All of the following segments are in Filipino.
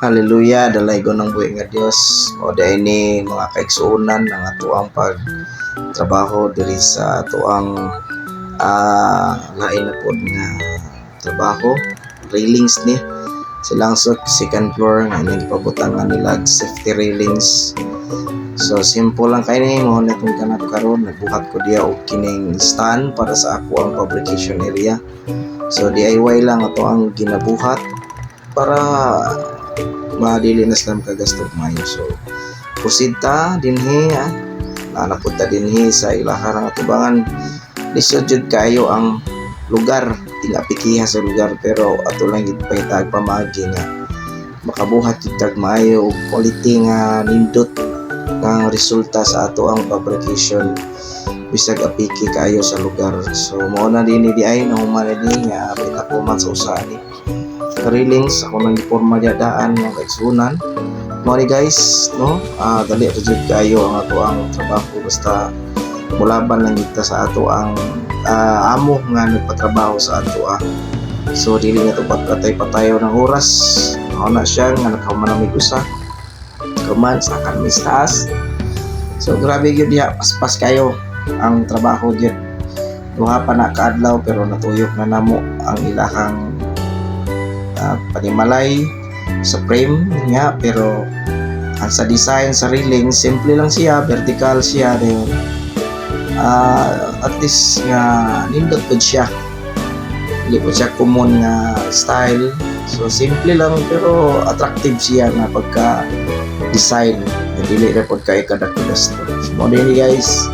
Hallelujah, dalay ko ng buhay nga Dios. O dahil ni mga kaigsuunan ng atuang pagtrabaho diri sa atuang lain na pod nga trabaho. Railings ni silang second floor nga nagpabutangan nila safety railings. So simple lang kay ni mo na itong kanap karon, nagbuhat ko diya og kining stand para sa ako ang fabrication area. So DIY lang ato ang ginabuhat para madili na sila makagasto mayo. So proceed ta dinhi nanapunta dinhi sa ilaharang atubangan. Lisod jud kayo ang lugar, tinga pikiha sa lugar, pero ato lang gid pahitag pamagi nga makabuhat jud tag maayo og quality nga nindot nga resulta sa ato ang fabrication bisag apiki kayo sa lugar. So mao na dinhi di ay nahuman dinhi nga kita ko man sa usa ni railings ako nang giporma daan ng kaigsunan. Mo ni guys, no? Dali ra jud kayo ang ato ang trabaho, basta mulaban lang kita sa ato ang amo nga nagpatrabaho sa ato So dili na to patay-patayo ng oras. Mao na siya nga nakamanamig usa. Kaman sa kamis taas. So grabe gyud diha, paspas kayo ang trabaho gyud. Duha pa na kaadlaw pero natuyok na namo ang ilahang panimalay sa frame nga, pero ang sa design sa railing simple lang siya, vertical siya rin. At least nga nindot po siya, hindi po siya common nga style. So simple lang pero attractive siya nga pagka design, dili ra pod kay kada-kada. So mo din guys,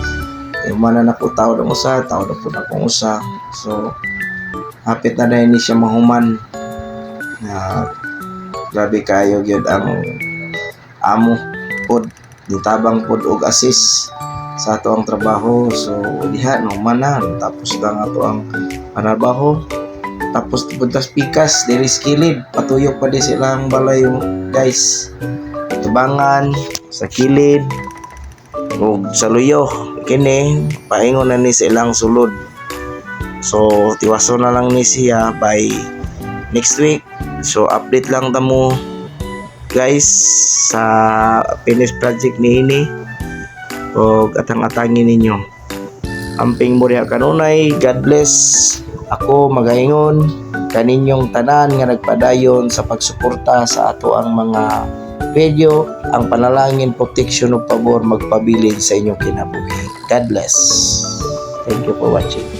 yung mana na po tao ng usa, tao na po na pong usa. So hapit na dahil ni siya mahuman. Grabe kayo gyud ang amo pod, nitabang pod og assist sa ato ang trabaho. So diha no mana tapos lang ato ang panabaho, tapos putas pikas diri skilid, patuyok pa di silang balayo guys, tubangan sa kilid ug sa luyo kini paingon na ni silang sulod. So tiwaso na lang ni siya by next week. So update lang tamo guys sa finish project ni o atang-atangin ninyo. Amping mo riya kanunay. God bless. Ako magaingon kaninyong tanan nga nagpadayon sa pagsuporta sa ato ang mga video. Ang panalangin, protection ug pabor magpabilin sa inyong kinabuhi. God bless. Thank you for watching.